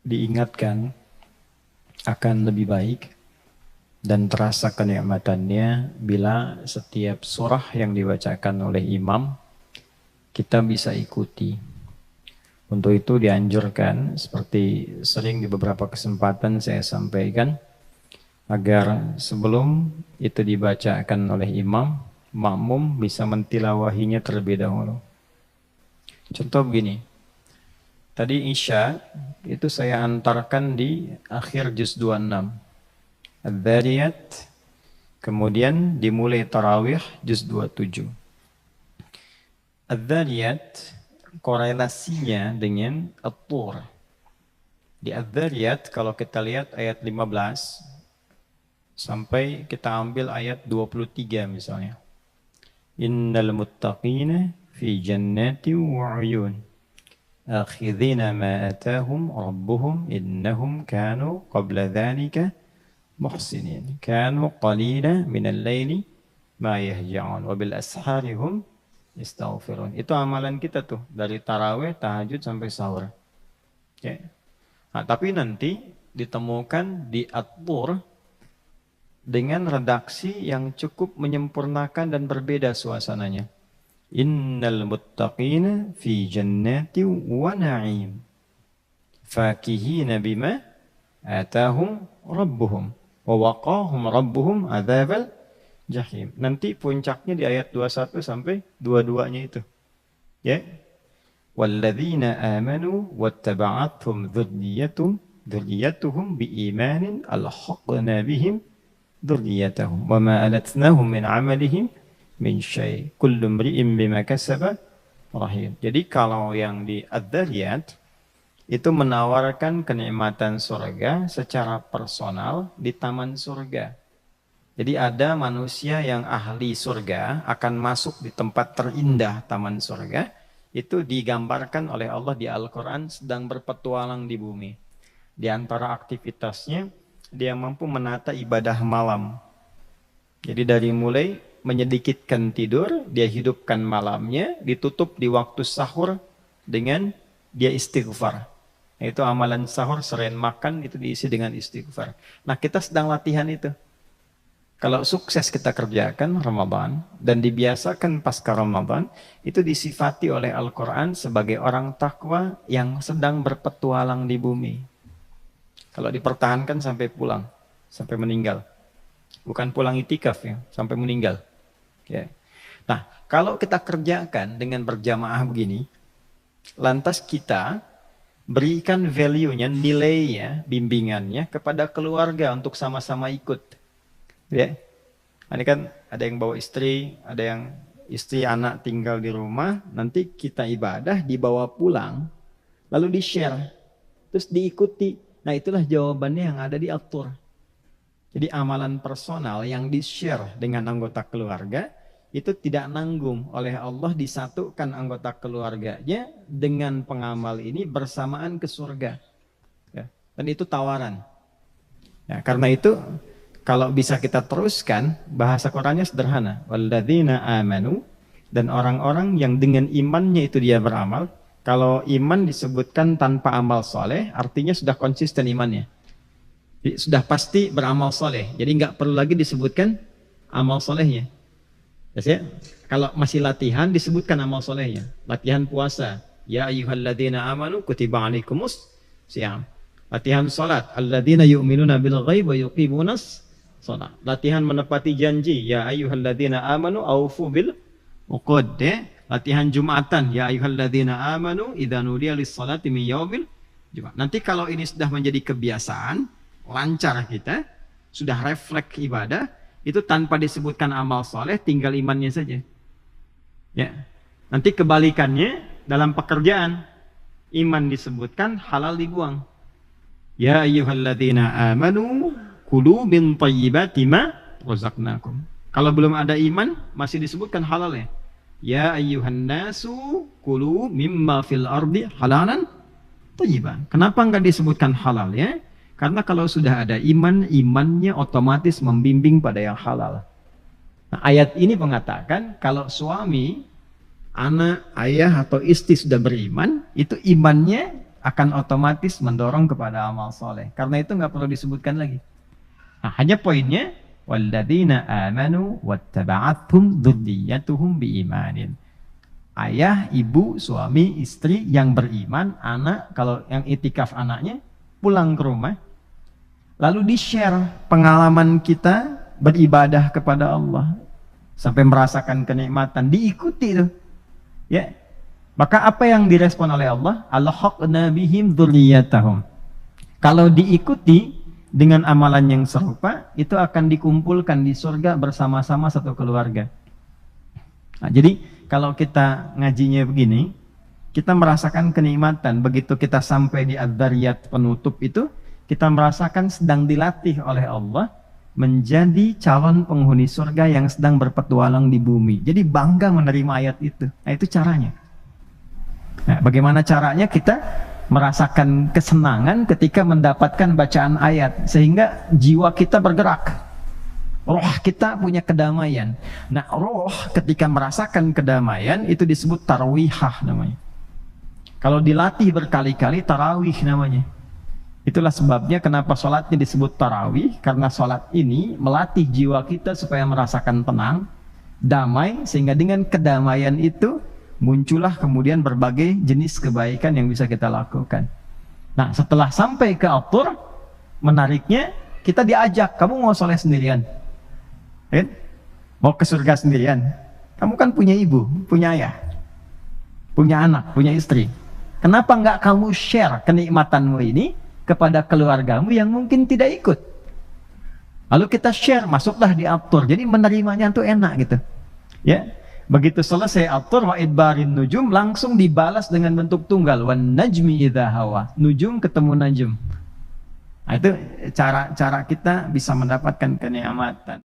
diingatkan akan lebih baik dan terasa kenikmatannya bila setiap surah yang dibacakan oleh imam kita bisa ikuti. Untuk itu dianjurkan, seperti sering di beberapa kesempatan saya sampaikan, agar sebelum itu dibacakan oleh imam, makmum bisa mentilawahinya terlebih dahulu. Contoh begini, tadi Isya itu saya antarkan di akhir juz 26. Adz-Dzariyat, kemudian dimulai tarawih juz 27. Adz-Dzariyat korelasinya dengan At-Tur. Di Adz-Dzariyat kalau kita lihat ayat 15 sampai kita ambil ayat 23 misalnya. Innal muttaqina fi jannati wa 'uyun akhidhina ma atahum rabbuhum innahum kanu qabla dhalika muhsinin kanu qalila minal laili ma yahja'un wa bil ashari hum yastaghfirun. Itu amalan kita tuh dari tarawih, tahajud sampai sahur. Ya. Nah, tapi nanti ditemukan di At-Tur dengan redaksi yang cukup menyempurnakan dan berbeda suasananya. Innal muttaqina fi jannati wa na'im fakihina bima atahum rabbuhum wa waqahum rabbuhum adzabal jahim. Nanti puncaknya di ayat 21 sampai 22-nya itu. Ya. Walladzina amanu wattaba'athum dzurriyyatuhum biimanin alhaqna bihim dzurriyyatahum wama alatnahum min 'amalihim min syai' kullu imri'in bima kasaba rahim. Jadi kalau yang di Adz-Dzariyat itu menawarkan kenikmatan surga secara personal di taman surga. Jadi ada manusia yang ahli surga akan masuk di tempat terindah taman surga. Itu digambarkan oleh Allah di Al-Quran sedang berpetualang di bumi. Di antara aktivitasnya dia mampu menata ibadah malam. Jadi dari mulai menyedikitkan tidur, dia hidupkan malamnya, ditutup di waktu sahur dengan dia istighfar. Itu amalan sahur selain makan itu diisi dengan istighfar. Nah, kita sedang latihan itu. Kalau sukses kita kerjakan Ramadan dan dibiasakan pasca Ramadan, itu disifati oleh Al-Quran sebagai orang takwa yang sedang berpetualang di bumi. Kalau dipertahankan sampai pulang, sampai meninggal. Bukan pulang itikaf ya, sampai meninggal. Ya. Nah, kalau kita kerjakan dengan berjamaah begini, lantas kita berikan value-nya, nilainya, bimbingannya kepada keluarga untuk sama-sama ikut. Ya. Ini kan ada yang bawa istri, ada yang istri anak tinggal di rumah, nanti kita ibadah dibawa pulang, lalu di-share, terus diikuti. Nah, itulah jawabannya yang ada di At-Tur. Jadi amalan personal yang di-share dengan anggota keluarga itu tidak nanggung oleh Allah, disatukan anggota keluarganya dengan pengamal ini bersamaan ke surga. Ya. Dan itu tawaran. Ya, karena itu kalau bisa kita teruskan, bahasa Qur'annya sederhana. Walladzina amanu, dan orang-orang yang dengan imannya itu dia beramal. Kalau iman disebutkan tanpa amal soleh, artinya sudah konsisten imannya. Jadi, sudah pasti beramal soleh. Jadi nggak perlu lagi disebutkan amal solehnya. Ya, kalau masih latihan disebutkan amal solehnya. Latihan puasa. Ya ayyuhalladzina amanu kutiba alaikumus syiyam. Latihan salat. Alladzina yu'minuna bil ghaib wa yuqimunas shalah. Latihan menepati janji. Ya ayyuhalladzina amanu aufu bil uqud. Latihan Jumatan. Ya ayyuhalladzina amanu idza nudiya lis-salati min yaumil Jumat. Nanti kalau ini sudah menjadi kebiasaan, lancar kita, sudah refleks ibadah, itu tanpa disebutkan amal soleh, tinggal imannya saja. Ya. Nanti kebalikannya dalam pekerjaan, iman disebutkan, halal dibuang. Ya ayyuhalladzina amanu kulu min thayyibati ma razaqnakum. Kalau belum ada iman, masih disebutkan halal ya. Ya ayyuhan nasu kulu mimma fil ardi halalan thayyiban. Kenapa enggak disebutkan halal ya? Karena kalau sudah ada iman, imannya otomatis membimbing pada yang halal. Nah, ayat ini mengatakan kalau suami, anak, ayah atau istri sudah beriman, itu imannya akan otomatis mendorong kepada amal soleh. Karena itu nggak perlu disebutkan lagi. Nah, hanya poinnya, walladzina amanu wattaba'athum dzurriyyatuhum biimanin. Ayah, ibu, suami, istri yang beriman, anak, kalau yang itikaf anaknya, pulang ke rumah, lalu di-share pengalaman kita beribadah kepada Allah, sampai merasakan kenikmatan, diikuti tuh. Ya. Maka apa yang direspon oleh Allah? Alhaqna bihim dzurriyyatahum. Kalau diikuti dengan amalan yang serupa, itu akan dikumpulkan di surga bersama-sama satu keluarga. Nah, jadi kalau kita ngajinya begini, kita merasakan kenikmatan. Begitu kita sampai di Adz-Dzariyat penutup itu, kita merasakan sedang dilatih oleh Allah menjadi calon penghuni surga yang sedang berpetualang di bumi. Jadi bangga menerima ayat itu. Nah, itu caranya. Nah, bagaimana caranya? Kita merasakan kesenangan ketika mendapatkan bacaan ayat, sehingga jiwa kita bergerak. Roh kita punya kedamaian. Nah, roh ketika merasakan kedamaian itu disebut tarwihah namanya. Kalau dilatih berkali-kali, tarawih namanya. Itulah sebabnya kenapa sholatnya disebut tarawih, karena sholat ini melatih jiwa kita supaya merasakan tenang, damai, sehingga dengan kedamaian itu muncullah kemudian berbagai jenis kebaikan yang bisa kita lakukan. Nah, setelah sampai ke atur, menariknya kita diajak, kamu mau sholat sendirian? Mau ke surga sendirian? Kamu kan punya ibu, punya ayah, punya anak, punya istri. Kenapa nggak kamu share kenikmatanmu ini kepada keluargamu yang mungkin tidak ikut? Lalu kita share, masuklah di atur. Jadi menerimanya tuh enak gitu. Ya, begitu selesai atur wa idbarin nujum, langsung dibalas dengan bentuk tunggal. Wan najmi idza hawa. Nujum ketemu najm. Nah, itu cara kita bisa mendapatkan kenikmatan.